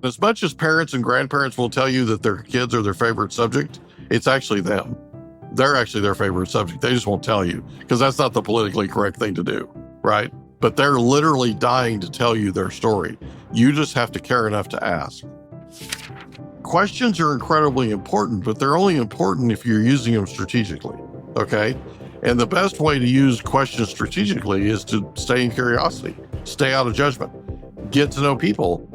as much as parents and grandparents will tell you that their kids are their favorite subject, it's actually them. They're actually their favorite subject. They just won't tell you because that's not the politically correct thing to do, right? But they're literally dying to tell you their story. You just have to care enough to ask. Questions are incredibly important, but they're only important if you're using them strategically, okay? And the best way to use questions strategically is to stay in curiosity, stay out of judgment, get to know people.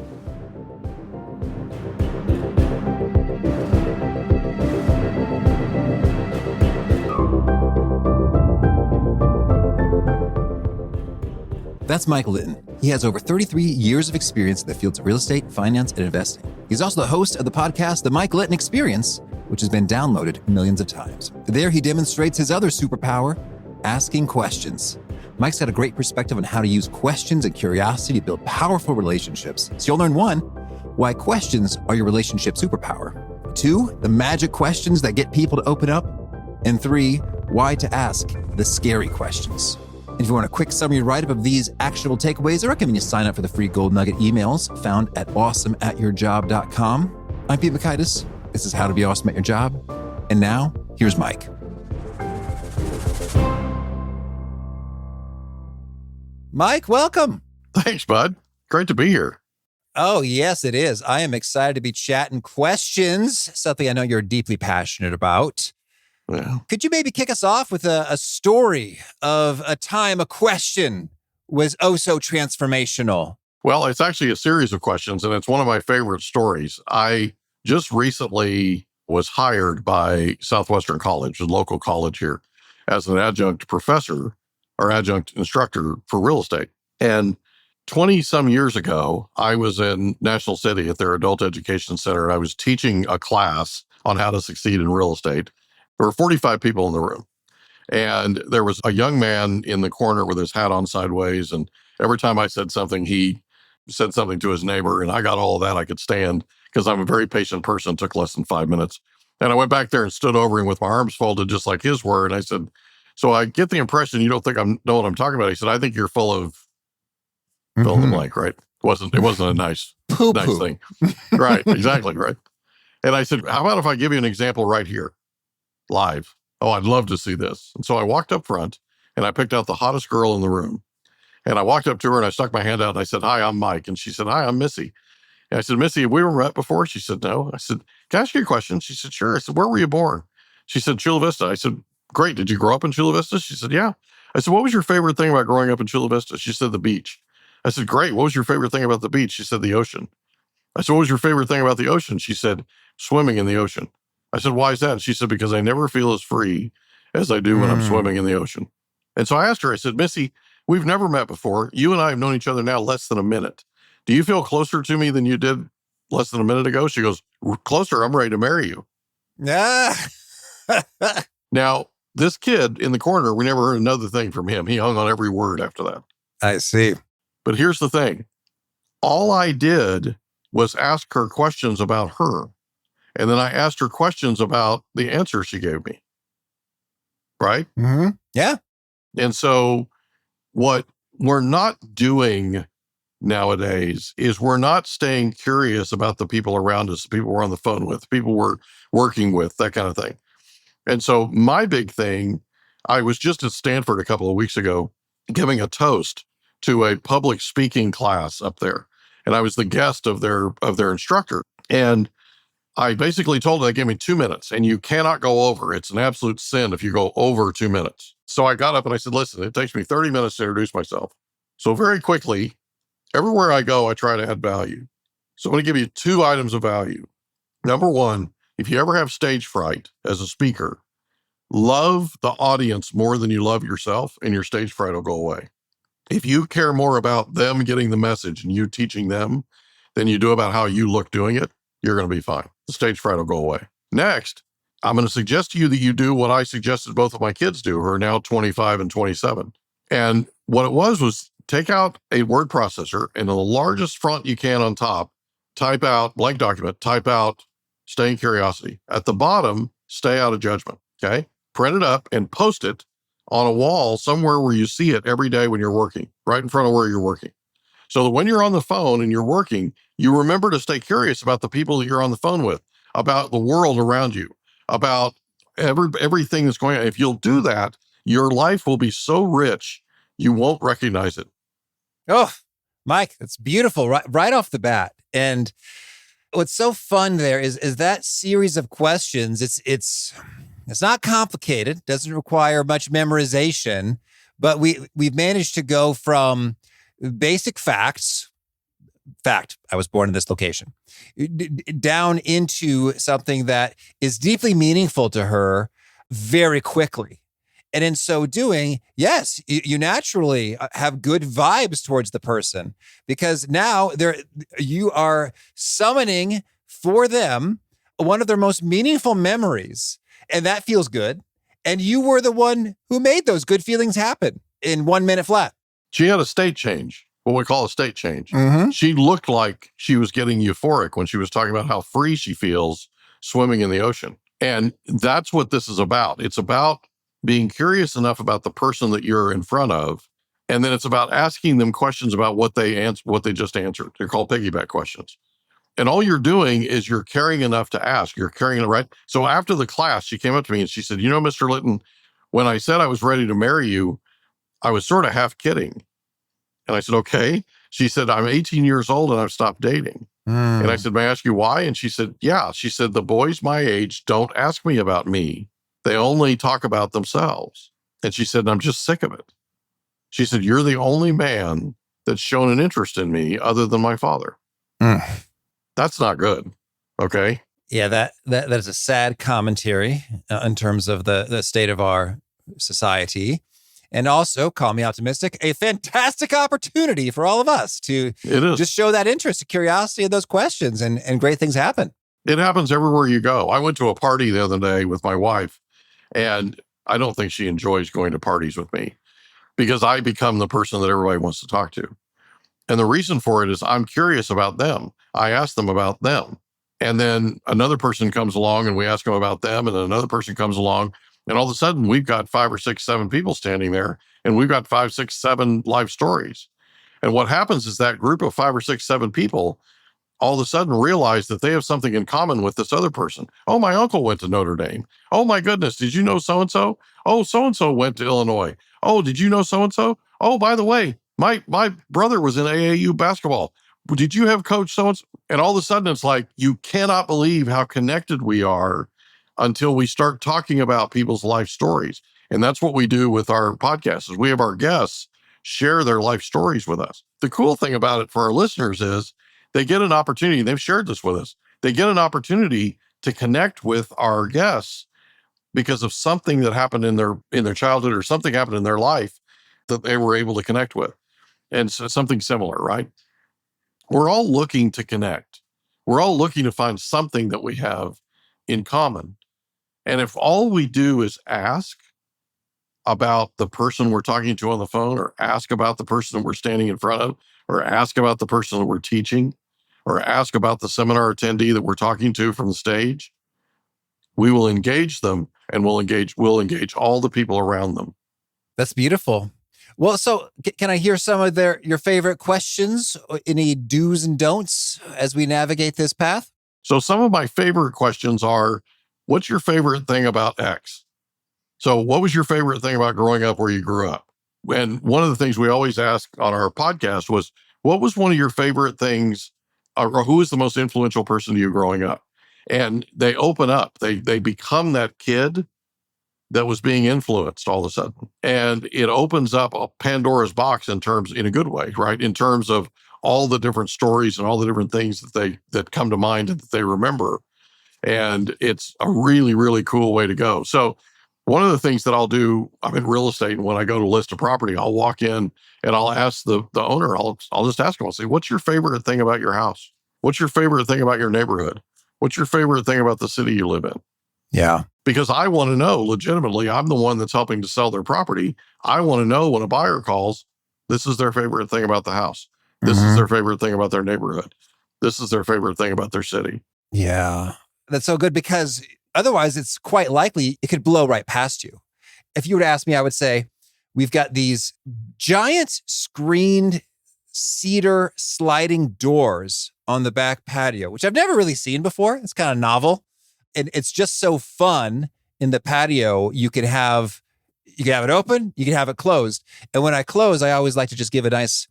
That's Mike Litton. He has over 33 years of experience in the fields of real estate, finance, and investing. He's also the host of the podcast, The Mike Litton Experience, which has been downloaded millions of times. There, he demonstrates his other superpower, asking questions. Mike's got a great perspective on how to use questions and curiosity to build powerful relationships. So you'll learn 1, why questions are your relationship superpower. 2, the magic questions that get people to open up. And 3, why to ask the scary questions. And if you want a quick summary write-up of these actionable takeaways, I recommend you sign up for the free Gold Nugget emails found at awesomeatyourjob.com. I'm Pete Bakaitis. This is How to Be Awesome at Your Job. And now, here's Mike. Mike, welcome. Thanks, bud. Great to be here. Oh, yes, it is. I am excited to be chatting questions, something I know you're deeply passionate about. Well, Could you maybe kick us off with a story of a time a question was oh so transformational? well, it's actually a series of questions, and it's one of my favorite stories. I just recently was hired by Southwestern College, a local college here, as an adjunct professor or adjunct instructor for real estate. And 20 some years ago, I was in National City at their adult education center, and I was teaching a class on how to succeed in real estate. There were 45 people in the room. And there was a young man in the corner with his hat on sideways. And every time I said something, he said something to his neighbor. And I got all of that I could stand because I'm a very patient person. It took less than 5 minutes. And I went back there and stood over him with my arms folded, just like his were. And I said, so I get the impression you don't think I know what I'm talking about. He said, I think you're full of fill in the blank, right? It wasn't a nice thing. Right, exactly, right. And I said, how about if I give you an example right here, live? Oh, I'd love to see this. And so I walked up front and I picked out the hottest girl in the room. And I walked up to her and I stuck my hand out and I said, hi, I'm Mike. And she said, hi, I'm Missy. And I said, Missy, have we ever met before? She said, no. I said, can I ask you a question? She said, sure. I said, where were you born? She said, Chula Vista. I said, great. Did you grow up in Chula Vista? She said, yeah. I said, what was your favorite thing about growing up in Chula Vista? She said, the beach. I said, great. What was your favorite thing about the beach? She said, the ocean. I said, what was your favorite thing about the ocean? She said, swimming in the ocean. I said, why is that? She said, because I never feel as free as I do when I'm swimming in the ocean. And so I asked her, I said, Missy, we've never met before. You and I have known each other now less than a minute. Do you feel closer to me than you did less than a minute ago? She goes, closer. I'm ready to marry you. Now, this kid in the corner, we never heard another thing from him. He hung on every word after that. I see. But here's the thing. All I did was ask her questions about her. And then I asked her questions about the answer she gave me. Right? Mm-hmm. Yeah. And so what we're not doing nowadays is we're not staying curious about the people around us, the people we're on the phone with, people we're working with, that kind of thing. And so my big thing, I was just at Stanford a couple of weeks ago giving a toast to a public speaking class up there. And I was the guest of their instructor. And I basically told her they gave me 2 minutes and you cannot go over. It's an absolute sin if you go over 2 minutes. So I got up and I said, listen, it takes me 30 minutes to introduce myself. So very quickly, everywhere I go, I try to add value. So I'm going to give you 2 items of value. Number 1, if you ever have stage fright as a speaker, love the audience more than you love yourself and your stage fright will go away. If you care more about them getting the message and you teaching them than you do about how you look doing it, you're going to be fine. The stage fright will go away. Next, I'm going to suggest to you that you do what I suggested both of my kids do, who are now 25 and 27. And what it was take out a word processor and the largest font you can on top, type out blank document, type out stay in curiosity. At the bottom, stay out of judgment. Okay. Print it up and post it on a wall somewhere where you see it every day when you're working, right in front of where you're working. So that when you're on the phone and you're working, you remember to stay curious about the people that you're on the phone with, about the world around you, about everything that's going on. If you'll do that, your life will be so rich, you won't recognize it. Oh, Mike, that's beautiful right off the bat. And what's so fun there is that series of questions. It's not complicated, doesn't require much memorization, but we've managed to go from basic facts. Fact, I was born in this location, down into something that is deeply meaningful to her very quickly. And in so doing, yes, you naturally have good vibes towards the person, because now you are summoning for them one of their most meaningful memories. And that feels good. And you were the one who made those good feelings happen in 1 minute flat. She had a state change, what we call a state change. Mm-hmm. She looked like she was getting euphoric when she was talking about how free she feels swimming in the ocean. And that's what this is about. It's about being curious enough about the person that you're in front of. And then it's about asking them questions about what they just answered. They're called piggyback questions. And all you're doing is you're caring enough to ask. You're caring, right? So after the class, she came up to me and she said, Mr. Litton, when I said I was ready to marry you, I was sort of half kidding. And I said, okay. She said, I'm 18 years old and I've stopped dating. And I said, may I ask you why? And she said, yeah. She said, the boys my age don't ask me about me. They only talk about themselves. And she said, I'm just sick of it. She said, you're the only man that's shown an interest in me other than my father. That's not good. Okay. Yeah, that is a sad commentary in terms of the state of our society. And also, call me optimistic, a fantastic opportunity for all of us to just show that interest, curiosity, and those questions, and great things happen. It happens everywhere you go. I went to a party the other day with my wife, and I don't think she enjoys going to parties with me because I become the person that everybody wants to talk to. And the reason for it is I'm curious about them. I ask them about them. And then another person comes along and we ask them about them. And then another person comes along. And all of a sudden we've got 5 or 6, 7 people standing there and we've got 5, 6, 7 life stories. And what happens is that group of 5 or 6, 7 people all of a sudden realize that they have something in common with this other person. Oh, my uncle went to Notre Dame. Oh, my goodness. Did you know so-and-so? Oh, so-and-so went to Illinois. Oh, did you know so-and-so? Oh, by the way, my brother was in AAU basketball. Did you have coach so-and-so? And all of a sudden it's like, you cannot believe how connected we are until we start talking about people's life stories. And that's what we do with our podcast is we have our guests share their life stories with us. The cool thing about it for our listeners is they get an opportunity. They've shared this with us. They get an opportunity to connect with our guests because of something that happened in their childhood or something happened in their life that they were able to connect with. And so something similar, right? We're all looking to connect. We're all looking to find something that we have in common. And if all we do is ask about the person we're talking to on the phone, or ask about the person that we're standing in front of, or ask about the person that we're teaching, or ask about the seminar attendee that we're talking to from the stage, we will engage them and we'll engage all the people around them. That's beautiful. Well, so can I hear some of your favorite questions, any do's and don'ts as we navigate this path? So some of my favorite questions are, what's your favorite thing about X? So what was your favorite thing about growing up where you grew up? And one of the things we always ask on our podcast was, what was one of your favorite things, or who was the most influential person to you growing up? And they open up, they become that kid that was being influenced all of a sudden. And it opens up a Pandora's box in a good way, right? In terms of all the different stories and all the different things that come to mind and that they remember. And it's a really, really cool way to go. So one of the things that I'll do, I'm in real estate, and when I go to list a property, I'll walk in and I'll ask the owner, I'll just ask him, I'll say, what's your favorite thing about your house? What's your favorite thing about your neighborhood? What's your favorite thing about the city you live in? Yeah. Because I want to know legitimately, I'm the one that's helping to sell their property. I want to know when a buyer calls, this is their favorite thing about the house. This is their favorite thing about their neighborhood. This is their favorite thing about their city. Yeah. That's so good, because otherwise it's quite likely it could blow right past you. If you were to ask me, I would say, we've got these giant screened cedar sliding doors on the back patio, which I've never really seen before. It's kind of novel. And it's just so fun in the patio. You can have it open, you can have it closed. And when I close, I always like to just give a nice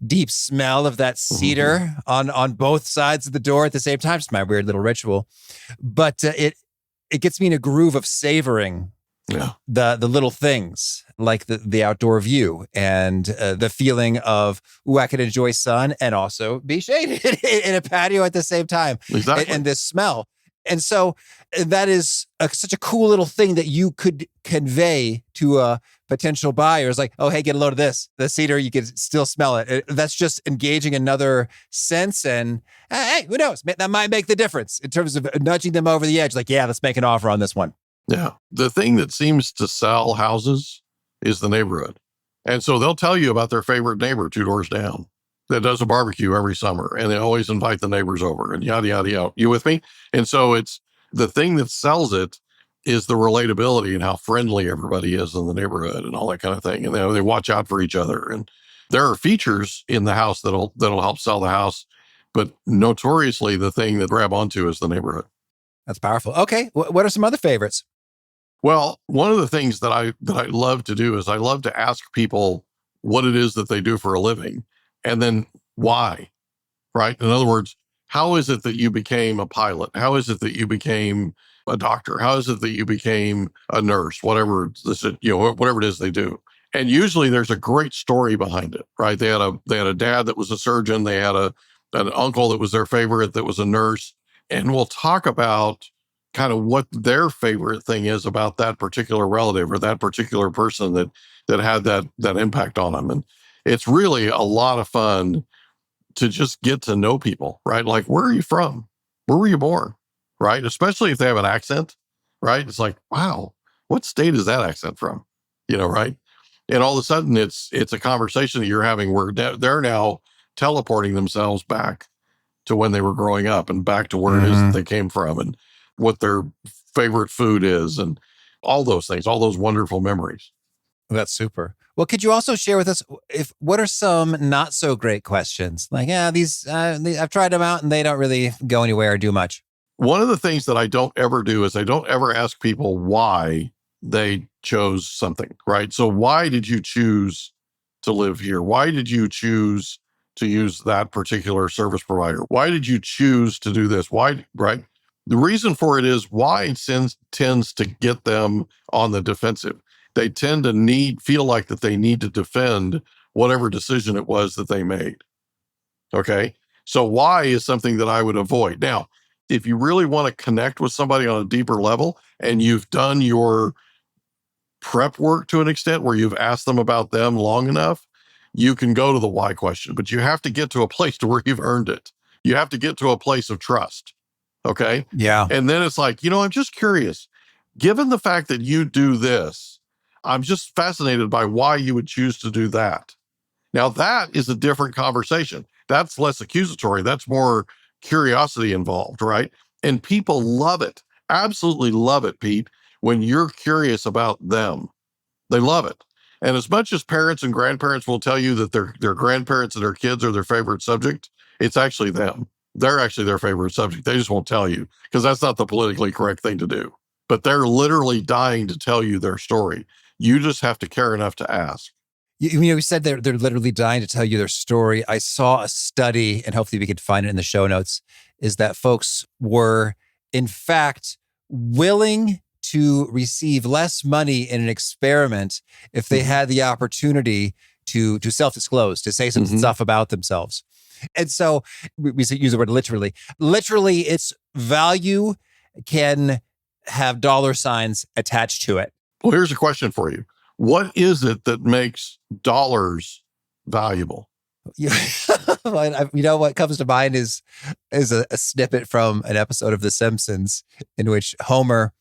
deep smell of that cedar on both sides of the door at the same time. It's my weird little ritual. But it gets me in a groove of savoring the little things, like the outdoor view and the feeling of, I can enjoy sun and also be shaded in a patio at the same time. Exactly. And this smell. And so that is such a cool little thing that you could convey to a potential buyer. It's like, oh, hey, get a load of this. The cedar, you can still smell it. That's just engaging another sense. And hey, who knows? That might make the difference in terms of nudging them over the edge. Like, yeah, let's make an offer on this one. Yeah. The thing that seems to sell houses is the neighborhood. And so they'll tell you about their favorite neighbor 2 doors down that does a barbecue every summer, and they always invite the neighbors over and yada, yada, yada. You with me? And so it's the thing that sells it is the relatability and how friendly everybody is in the neighborhood and all that kind of thing. And they watch out for each other. And there are features in the house that'll help sell the house. But notoriously, the thing that grab onto is the neighborhood. That's powerful. Okay. What are some other favorites? Well, one of the things that I love to do is I love to ask people what it is that they do for a living and then why, right? In other words, how is it that you became a pilot? How is it that you became a doctor? How is it that you became a nurse? Whatever whatever it is they do. And usually there's a great story behind it, right? They had a dad that was a surgeon. They had an uncle that was their favorite that was a nurse. And we'll talk about kind of what their favorite thing is about that particular relative or that particular person that had that impact on them. And it's really a lot of fun to just get to know people, right? Like, where are you from? Where were you born? Right? Especially if they have an accent, right? It's like, wow, what state is that accent from? Right? And all of a sudden it's a conversation that you're having where they're now teleporting themselves back to when they were growing up and back to where it is that they came from and what their favorite food is and all those things, all those wonderful memories. That's super. Well, could you also share with us what are some not so great questions? Like, these I've tried them out and they don't really go anywhere or do much. One of the things that I don't ever do is I don't ever ask people why they chose something, right? So why did you choose to live here? Why did you choose to use that particular service provider? Why did you choose to do this? Why, right? The reason for it is why tends to get them on the defensive. They tend to feel like that they need to defend whatever decision it was that they made. Okay. So why is something that I would avoid. Now, if you really want to connect with somebody on a deeper level and you've done your prep work to an extent where you've asked them about them long enough, you can go to the why question, but you have to get to a place to where you've earned it. You have to get to a place of trust. Okay. Yeah. And then it's like, I'm just curious, given the fact that you do this, I'm just fascinated by why you would choose to do that. Now, that is a different conversation. That's less accusatory. That's more curiosity involved, right? And people love it. Absolutely love it, Pete, when you're curious about them. They love it. And as much as parents and grandparents will tell you that their grandparents and their kids are their favorite subject, it's actually them. They're actually their favorite subject. They just won't tell you because that's not the politically correct thing to do. But they're literally dying to tell you their story. You just have to care enough to ask. You said they're literally dying to tell you their story. I saw a study, and hopefully we could find it in the show notes, is that folks were, in fact, willing to receive less money in an experiment if they had the opportunity to self-disclose, to say some stuff about themselves. And so we use the word literally. Literally, its value can have dollar signs attached to it. Well, here's a question for you. What is it that makes dollars valuable? What comes to mind is a snippet from an episode of The Simpsons in which Homer,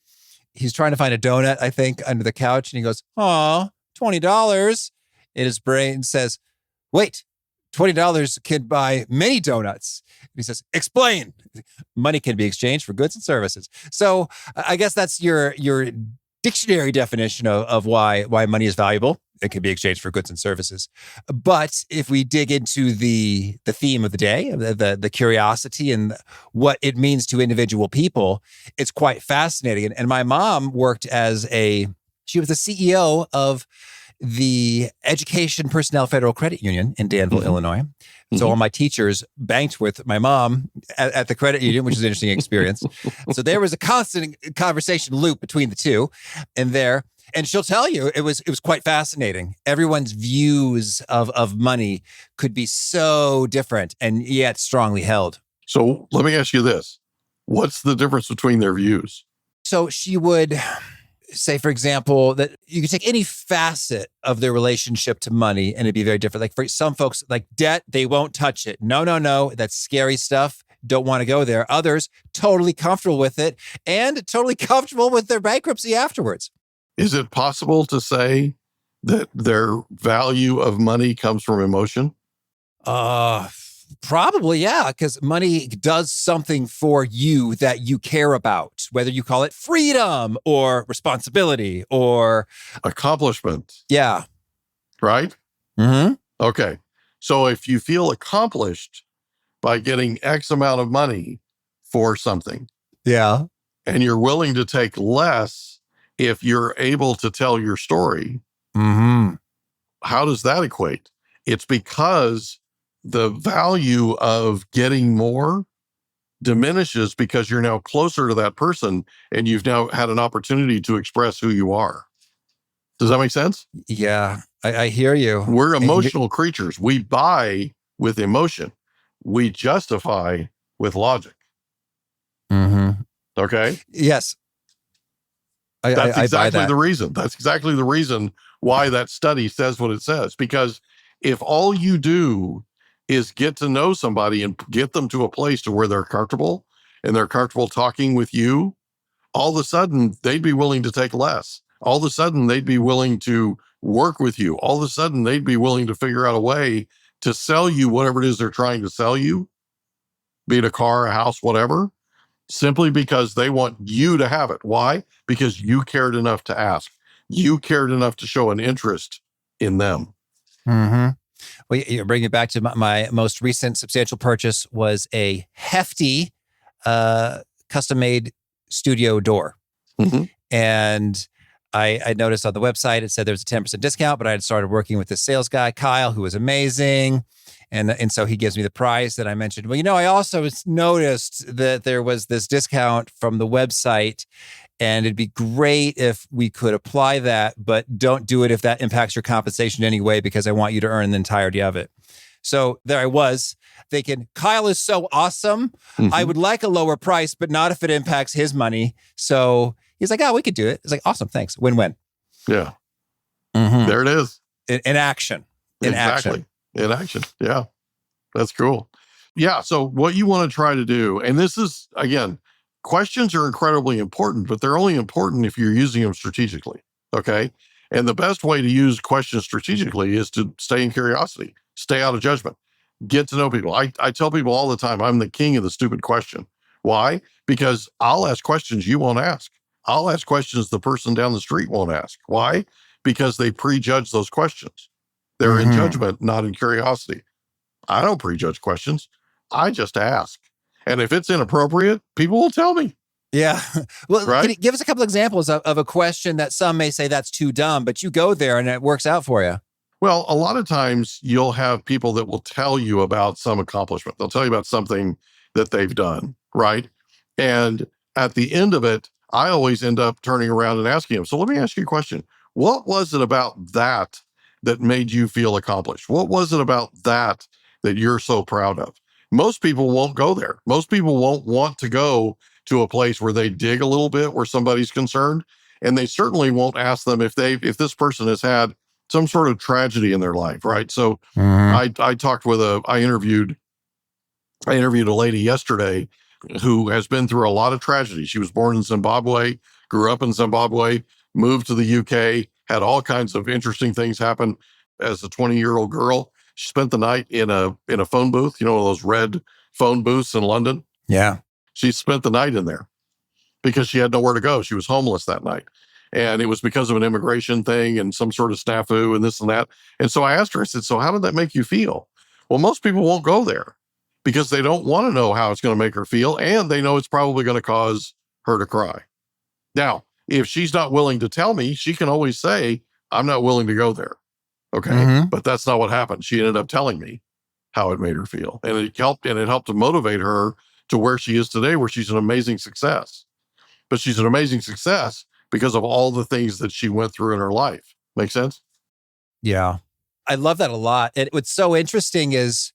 he's trying to find a donut, I think, under the couch. And he goes, "Aw, $20. And his brain says, "Wait, $20 can buy many donuts." And he says, "Explain." Money can be exchanged for goods and services. So I guess that's your dictionary definition of why money is valuable. it can be exchanged for goods and services. But if we dig into the theme of the day, the curiosity and what it means to individual people, it's quite fascinating. And my mom worked she was the CEO of the Education Personnel Federal Credit Union in Danville, Illinois. So all my teachers banked with my mom at the credit union, which is an interesting experience. So there was a constant conversation loop between the two and she'll tell you it was quite fascinating. Everyone's views of money could be so different and yet strongly held. So let me ask you this. What's the difference between their views? So she would say, for example, that you could take any facet of their relationship to money and it'd be very different. Like for some folks, like debt, they won't touch it. No. That's scary stuff. Don't want to go there. Others, totally comfortable with it and totally comfortable with their bankruptcy afterwards. Is it possible to say that their value of money comes from emotion? Probably, yeah, because money does something for you that you care about, whether you call it freedom or responsibility or accomplishment. Yeah. Right? Mm-hmm. Okay. So if you feel accomplished by getting X amount of money for something, yeah, and you're willing to take less if you're able to tell your story, how does that equate? It's because the value of getting more diminishes because you're now closer to that person and you've now had an opportunity to express who you are. Does that make sense? Yeah, I hear you. We're emotional creatures. We buy with emotion. We justify with logic. Okay? Yes. That's I exactly buy that. the reason. That's exactly the reason why that study says what it says. Because if all you do is get to know somebody and get them to a place to where they're comfortable and they're comfortable talking with you, all of a sudden they'd be willing to take less. All of a sudden they'd be willing to work with you. All of a sudden they'd be willing to figure out a way to sell you whatever it is they're trying to sell you, be it a car, a house, whatever, simply because they want you to have it. Why? Because you cared enough to ask. You cared enough to show an interest in them. Well, you bring it back to my most recent substantial purchase was a hefty custom-made studio door. And I noticed on the website, it said there was a 10% discount, but I had started working with this sales guy, Kyle, who was amazing. And so he gives me the price that I mentioned. Well, I also noticed that there was this discount from the website, and it'd be great if we could apply that, but don't do it if that impacts your compensation anyway, because I want you to earn the entirety of it. So there I was thinking, Kyle is so awesome. I would like a lower price, but not if it impacts his money. So he's like, we could do it. It's like, awesome, thanks. Win-win. Yeah. There it is. In action. Exactly. In action. Yeah. That's cool. Yeah. So what you want to try to do, and this is, again, questions are incredibly important, but they're only important if you're using them strategically. Okay. And the best way to use questions strategically is to stay in curiosity, stay out of judgment, get to know people. I tell people all the time, I'm the king of the stupid question. Why? Because I'll ask questions you won't ask. I'll ask questions the person down the street won't ask. Why? Because they prejudge those questions. They're in judgment, not in curiosity. I don't prejudge questions. I just ask. And if it's inappropriate, people will tell me. Yeah. Well, right? Can you give us a couple examples of a question that some may say that's too dumb, but you go there and it works out for you? Well, a lot of times you'll have people that will tell you about some accomplishment. They'll tell you about something that they've done, right? And at the end of it, I always end up turning around and asking them, so let me ask you a question. What was it about that made you feel accomplished? What was it about that you're so proud of? Most people won't go there. Most people won't want to go to a place where they dig a little bit, where somebody's concerned. And they certainly won't ask them if this person has had some sort of tragedy in their life, right? So I interviewed a lady yesterday who has been through a lot of tragedy. She was born in Zimbabwe, grew up in Zimbabwe, moved to the UK, had all kinds of interesting things happen as a 20-year-old girl. She spent the night in a phone booth, one of those red phone booths in London. Yeah. She spent the night in there because she had nowhere to go. She was homeless that night. And it was because of an immigration thing and some sort of snafu and this and that. And so I asked her, I said, so how did that make you feel? Well, most people won't go there because they don't want to know how it's going to make her feel. And they know it's probably going to cause her to cry. Now, if she's not willing to tell me, she can always say, I'm not willing to go there. Okay. But that's not what happened. She ended up telling me how it made her feel. And it helped to motivate her to where she is today, where she's an amazing success. But she's an amazing success because of all the things that she went through in her life. Make sense? Yeah. I love that a lot. And what's so interesting is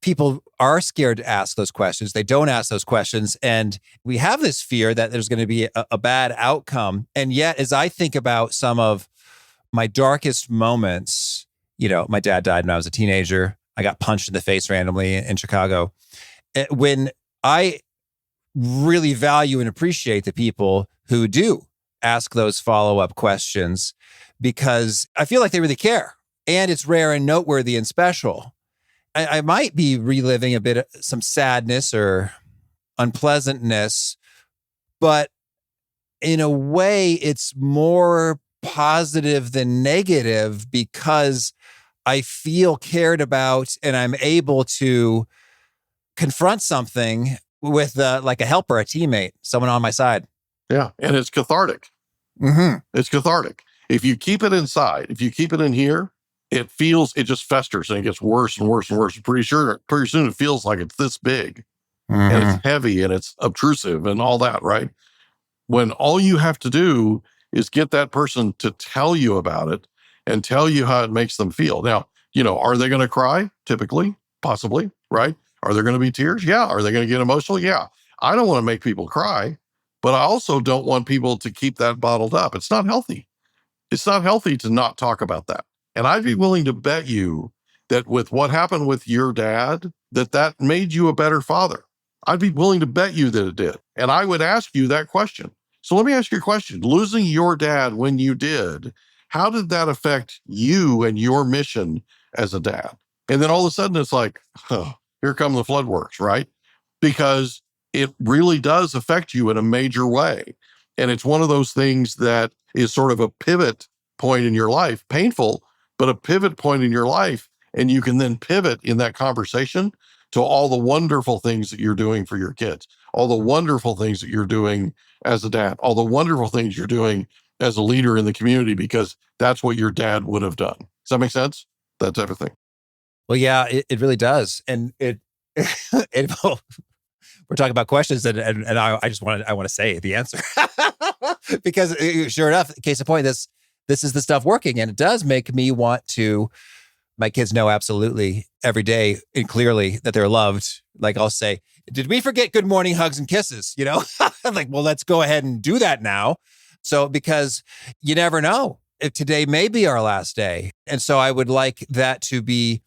people are scared to ask those questions. They don't ask those questions. And we have this fear that there's going to be a bad outcome. And yet, as I think about some of my darkest moments, my dad died when I was a teenager. I got punched in the face randomly in Chicago. When I really value and appreciate the people who do ask those follow-up questions, because I feel like they really care. And it's rare and noteworthy and special. I might be reliving a bit of some sadness or unpleasantness, but in a way, it's more positive than negative because I feel cared about and I'm able to confront something with like a helper, a teammate, someone on my side. Yeah. And it's cathartic. It's cathartic. If you keep it inside, if you keep it in here, it just festers and it gets worse and worse and worse. Pretty soon it feels like it's this big and it's heavy and it's obtrusive and all that, right? When all you have to do is get that person to tell you about it and tell you how it makes them feel. Now, are they going to cry? Typically, possibly, right? Are there going to be tears? Yeah. Are they going to get emotional? Yeah. I don't want to make people cry, but I also don't want people to keep that bottled up. It's not healthy. It's not healthy to not talk about that. And I'd be willing to bet you that with what happened with your dad, that made you a better father. I'd be willing to bet you that it did. And I would ask you that question. So let me ask you a question. Losing your dad when you did, how did that affect you and your mission as a dad? And then all of a sudden it's like, here come the floodworks, right? Because it really does affect you in a major way. And it's one of those things that is sort of a pivot point in your life, painful, but a pivot point in your life. And you can then pivot in that conversation to all the wonderful things that you're doing for your kids, all the wonderful things that you're doing as a dad, all the wonderful things you're doing as a leader in the community, because that's what your dad would have done. Does that make sense? That type of thing. Well, yeah, it really does. And we're talking about questions and I want to say the answer because sure enough, case in point, this is the stuff working, and it does make me want to. My kids know absolutely every day and clearly that they're loved. Like I'll say, did we forget good morning hugs and kisses? I'm like, well, let's go ahead and do that now. So, because you never know if today may be our last day. And so I would like that to be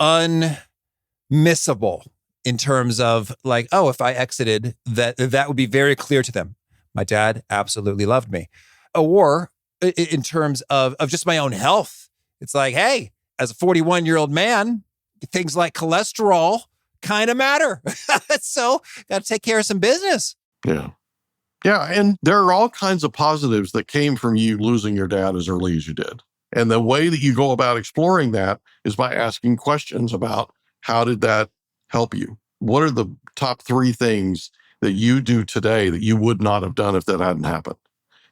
unmissable in terms of like, oh, if I exited, that would be very clear to them. My dad absolutely loved me. Or in terms of just my own health, it's like, hey, as a 41-year-old man, things like cholesterol kind of matter. So got to take care of some business. Yeah. Yeah. And there are all kinds of positives that came from you losing your dad as early as you did. And the way that you go about exploring that is by asking questions about how did that help you? What are the top 3 things that you do today that you would not have done if that hadn't happened?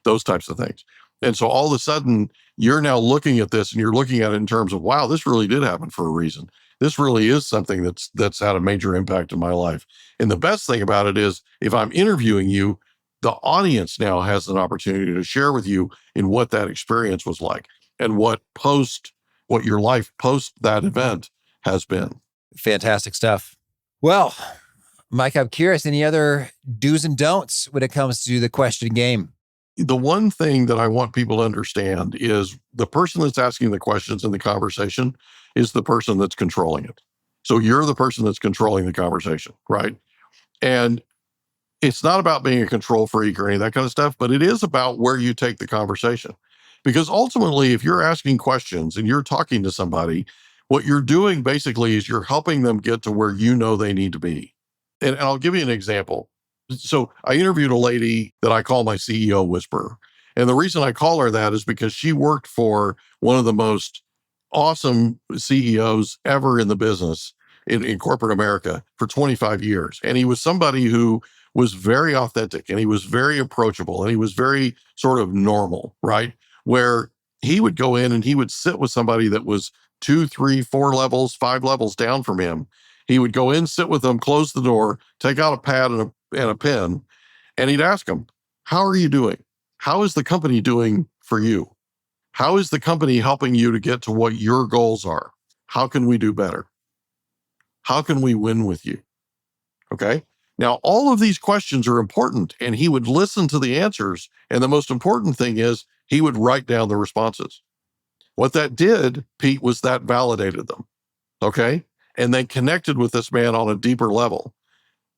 Those types of things. And so all of a sudden, you're now looking at this and you're looking at it in terms of, wow, this really did happen for a reason. This really is something that's had a major impact in my life. And the best thing about it is if I'm interviewing you, the audience now has an opportunity to share with you in what that experience was like and what your life post that event has been. Fantastic stuff. Well, Mike, I'm curious, any other do's and don'ts when it comes to the question game? The one thing that I want people to understand is the person that's asking the questions in the conversation is the person that's controlling it. So you're the person that's controlling the conversation, right? And it's not about being a control freak or any of that kind of stuff, but it is about where you take the conversation. Because ultimately, if you're asking questions and you're talking to somebody, what you're doing basically is you're helping them get to where you know they need to be. And I'll give you an example. So I interviewed a lady that I call my CEO whisperer. And the reason I call her that is because she worked for one of the most awesome CEOs ever in the business in corporate America for 25 years. And he was somebody who was very authentic, and he was very approachable, and he was very sort of normal, right? Where he would go in and he would sit with somebody that was 2, 3, 4 levels, 5 levels down from him. He would go in, sit with them, close the door, take out a pad and a pen, and he'd ask them, how are you doing? How is the company doing for you? How is the company helping you to get to what your goals are? How can we do better? How can we win with you? Okay. Now, all of these questions are important, and he would listen to the answers. And the most important thing is he would write down the responses. What that did, Pete, was that validated them. Okay. And they connected with this man on a deeper level.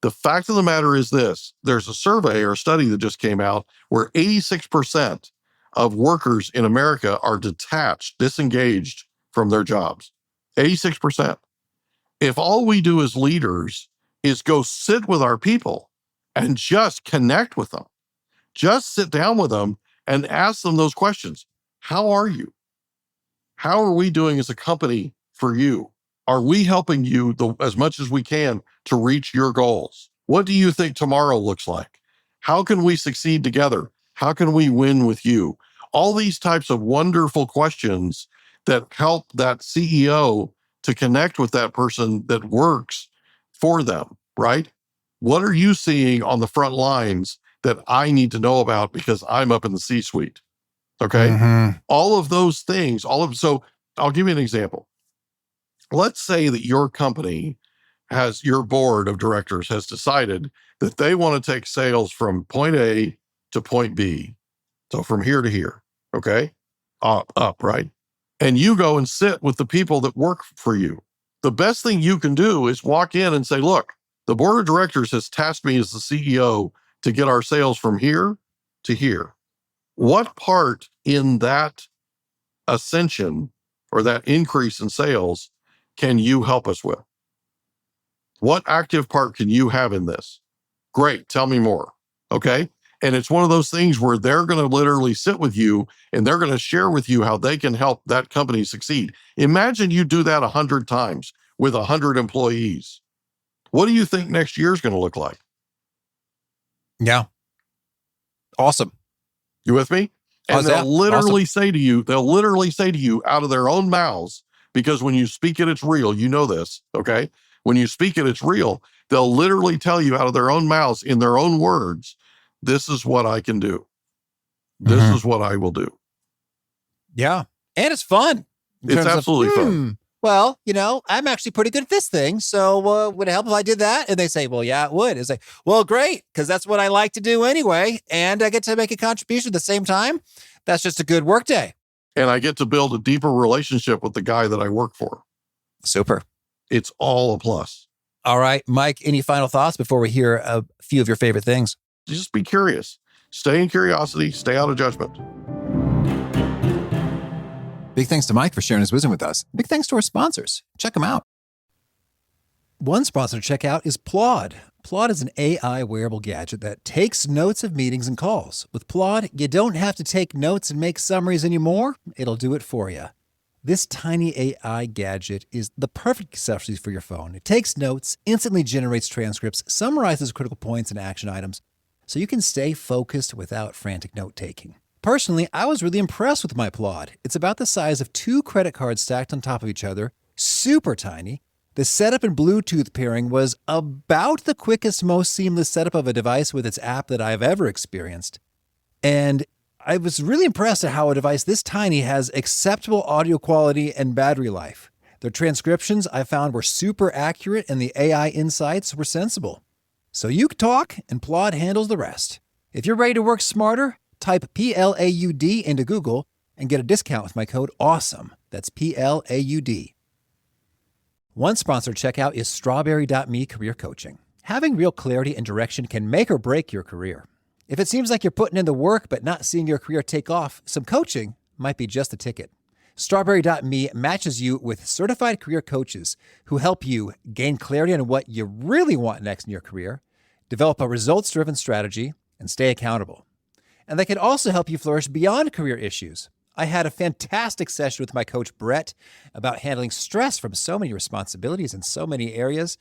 The fact of the matter is this: there's a survey or a study that just came out where 86% of workers in America are detached, disengaged from their jobs. 86%. If all we do as leaders is go sit with our people and just connect with them, just sit down with them and ask them those questions. How are you? How are we doing as a company for you? Are we helping you as much as we can to reach your goals? What do you think tomorrow looks like? How can we succeed together? How can we win with you? All these types of wonderful questions that help that CEO to connect with that person that works for them, right? What are you seeing on the front lines that I need to know about because I'm up in the C-suite? Okay. Mm-hmm. All of those things, so I'll give you an example. Let's say that your company your board of directors has decided that they want to take sales from point A to point B. So from here to here. Okay. Up, right? And you go and sit with the people that work for you. The best thing you can do is walk in and say, look, the board of directors has tasked me as the CEO to get our sales from here to here. What part in that ascension or that increase in sales can you help us with? What active part can you have in this? Great. Tell me more. Okay. And it's one of those things where they're going to literally sit with you and they're going to share with you how they can help that company succeed. Imagine you do that 100 times with 100 employees. What do you think next year is going to look like? Yeah. Awesome. You with me? And they'll literally say to you out of their own mouths, because when you speak it, it's real. You know this. Okay. When you speak it, it's real. They'll literally tell you out of their own mouths in their own words, this is what I can do. This is what I will do. Yeah. And it's fun. It's absolutely fun. Well, I'm actually pretty good at this thing. So would it help if I did that? And they say, well, yeah, it would. It's like, well, great. Because that's what I like to do anyway. And I get to make a contribution at the same time. That's just a good work day. And I get to build a deeper relationship with the guy that I work for. Super. It's all a plus. All right, Mike, any final thoughts before we hear a few of your favorite things? Just be curious. Stay in curiosity. Stay out of judgment. Big thanks to Mike for sharing his wisdom with us. Big thanks to our sponsors. Check them out. One sponsor to check out is Plod. Plod is an AI wearable gadget that takes notes of meetings and calls. With Plod, you don't have to take notes and make summaries anymore. It'll do it for you. This tiny AI gadget is the perfect accessory for your phone. It takes notes, instantly generates transcripts, summarizes critical points and action items, so you can stay focused without frantic note-taking. Personally, I was really impressed with my Plod. It's about the size of 2 credit cards stacked on top of each other, super tiny. The setup and Bluetooth pairing was about the quickest, most seamless setup of a device with its app that I've ever experienced. And I was really impressed at how a device this tiny has acceptable audio quality and battery life. Their transcriptions I found were super accurate and the AI insights were sensible. So you talk and Plod handles the rest. If you're ready to work smarter, type PLAUD into Google and get a discount with my code AWESOME. That's PLAUD. One sponsored checkout is strawberry.me career coaching. Having real clarity and direction can make or break your career. If it seems like you're putting in the work but not seeing your career take off, some coaching might be just the ticket. Strawberry.me matches you with certified career coaches who help you gain clarity on what you really want next in your career, develop a results-driven strategy, and stay accountable. And they can also help you flourish beyond career issues. I had a fantastic session with my coach, Brett, about handling stress from so many responsibilities in so many areas.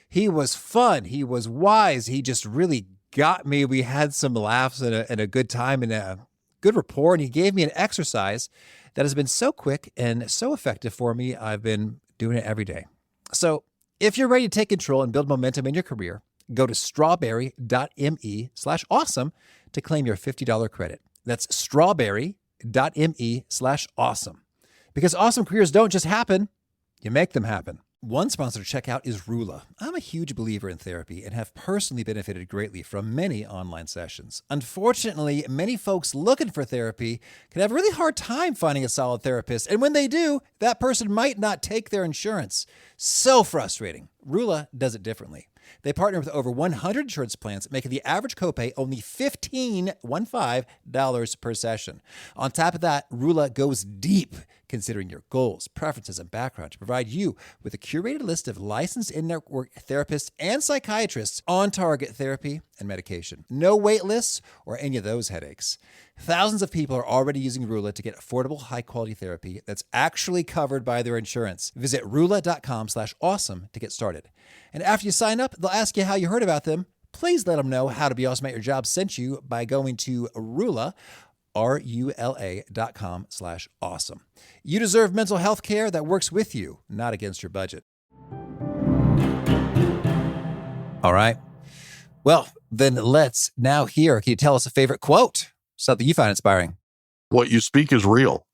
He was fun. He was wise. He just really got me. We had some laughs and a good time and a good rapport. And he gave me an exercise that has been so quick and so effective for me. I've been doing it every day. So if you're ready to take control and build momentum in your career, go to strawberry.me/awesome to claim your $50 credit. That's strawberry.me/awesome. Because awesome careers don't just happen, you make them happen. One sponsor to check out is Rula. I'm a huge believer in therapy and have personally benefited greatly from many online sessions. Unfortunately, many folks looking for therapy can have a really hard time finding a solid therapist. And when they do, that person might not take their insurance. So frustrating. Rula does it differently. They partner with over 100 insurance plans, making the average copay only $15 per session. On top of that, Rula goes deep, considering your goals, preferences, and background to provide you with a curated list of licensed in-network therapists and psychiatrists on target therapy and medication. No wait lists or any of those headaches. Thousands of people are already using Rula to get affordable, high-quality therapy that's actually covered by their insurance. Visit Rula.com/awesome to get started. And after you sign up, they'll ask you how you heard about them. Please let them know how to be awesome at your job sent you by going to Rula, RULA.com/awesome. You deserve mental health care that works with you, not against your budget. All right. Well, then let's now hear. Can you tell us a favorite quote? Something you find inspiring. What you speak is real.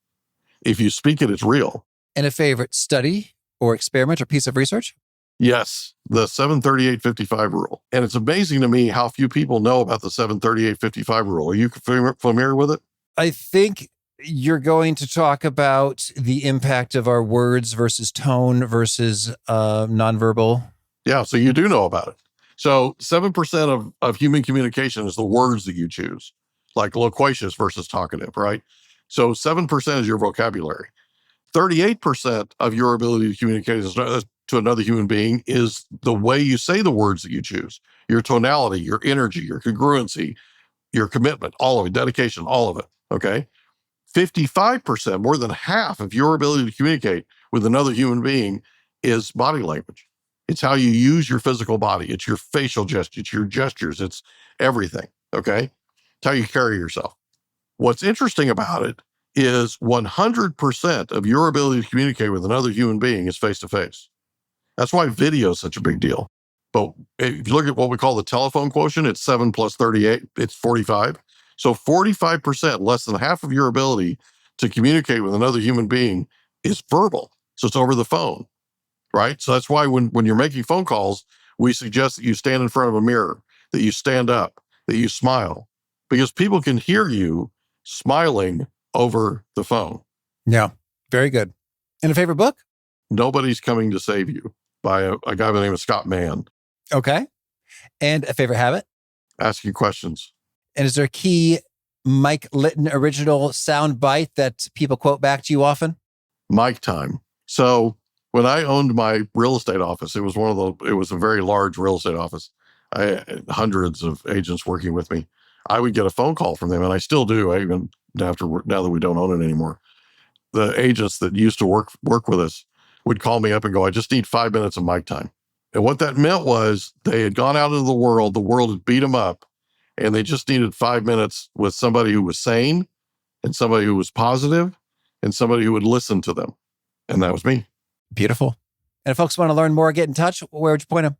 If you speak it, it's real. And a favorite study or experiment or piece of research? Yes, the 738-55 rule. And it's amazing to me how few people know about the 738-55 rule. Are you familiar with it? I think you're going to talk about the impact of our words versus tone versus nonverbal. Yeah, so you do know about it. So 7% of human communication is the words that you choose, like loquacious versus talkative, right? So 7% is your vocabulary. 38% of your ability to communicate to another human being is the way you say the words that you choose, your tonality, your energy, your congruency, your commitment, all of it, dedication, all of it, okay? 55%, more than half of your ability to communicate with another human being is body language. It's how you use your physical body. It's your facial gestures, it's your gestures, it's everything, okay? It's how you carry yourself. What's interesting about it is 100% of your ability to communicate with another human being is face-to-face. That's why video is such a big deal. But if you look at what we call the telephone quotient, it's 7 plus 38, it's 45. So 45%, less than half of your ability to communicate with another human being is verbal. So it's over the phone, right? So that's why when you're making phone calls, we suggest that you stand in front of a mirror, that you stand up, that you smile, because people can hear you smiling over the phone. Yeah, very good. And a favorite book? Nobody's Coming to Save You by a guy by the name of Scott Mann. Okay. And a favorite habit? Asking questions. And is there a key Mike Litton original sound bite that people quote back to you often? Mike time. So when I owned my real estate office, it was a very large real estate office. I had hundreds of agents working with me. I would get a phone call from them, and I still do, even now that we don't own it anymore. The agents that used to work with us would call me up and go, I just need 5 minutes of mic time. And what that meant was they had gone out into the world had beat them up, and they just needed 5 minutes with somebody who was sane and somebody who was positive and somebody who would listen to them. And that was me. Beautiful. And if folks want to learn more, get in touch, where would you point them?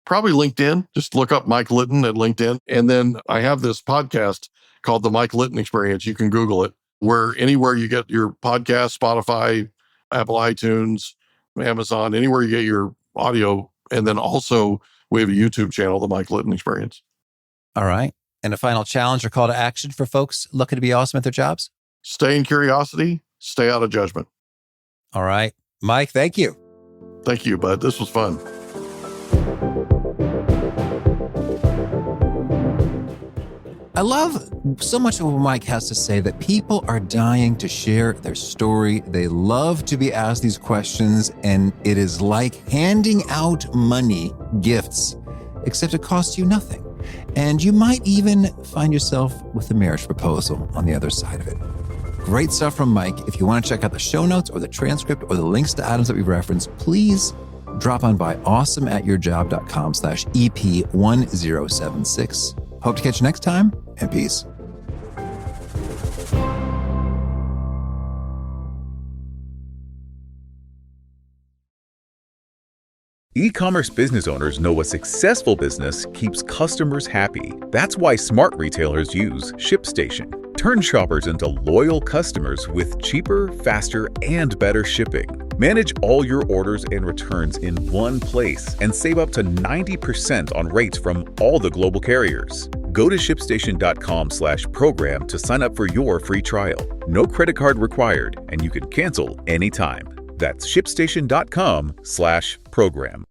Probably LinkedIn. Just look up Mike Litton at LinkedIn. And then I have this podcast called the Mike Litton Experience. You can Google it, where anywhere you get your podcast, Spotify, Apple iTunes, Amazon, anywhere you get your audio. And then also we have a YouTube channel, the Mike Litton Experience. All right. And a final challenge or call to action for folks looking to be awesome at their jobs? Stay in curiosity, stay out of judgment. All right. Mike, thank you. Thank you, bud. This was fun. I love so much of what Mike has to say, that people are dying to share their story. They love to be asked these questions, and it is like handing out money, gifts, except it costs you nothing. And you might even find yourself with a marriage proposal on the other side of it. Great stuff from Mike. If you want to check out the show notes or the transcript or the links to items that we've referenced, please drop on by awesomeatyourjob.com/EP1076. Hope to catch you next time, and peace. E-commerce business owners know a successful business keeps customers happy. That's why smart retailers use ShipStation. Turn shoppers into loyal customers with cheaper, faster, and better shipping. Manage all your orders and returns in one place and save up to 90% on rates from all the global carriers. Go to shipstation.com/program to sign up for your free trial. No credit card required, and you can cancel anytime. That's shipstation.com/program.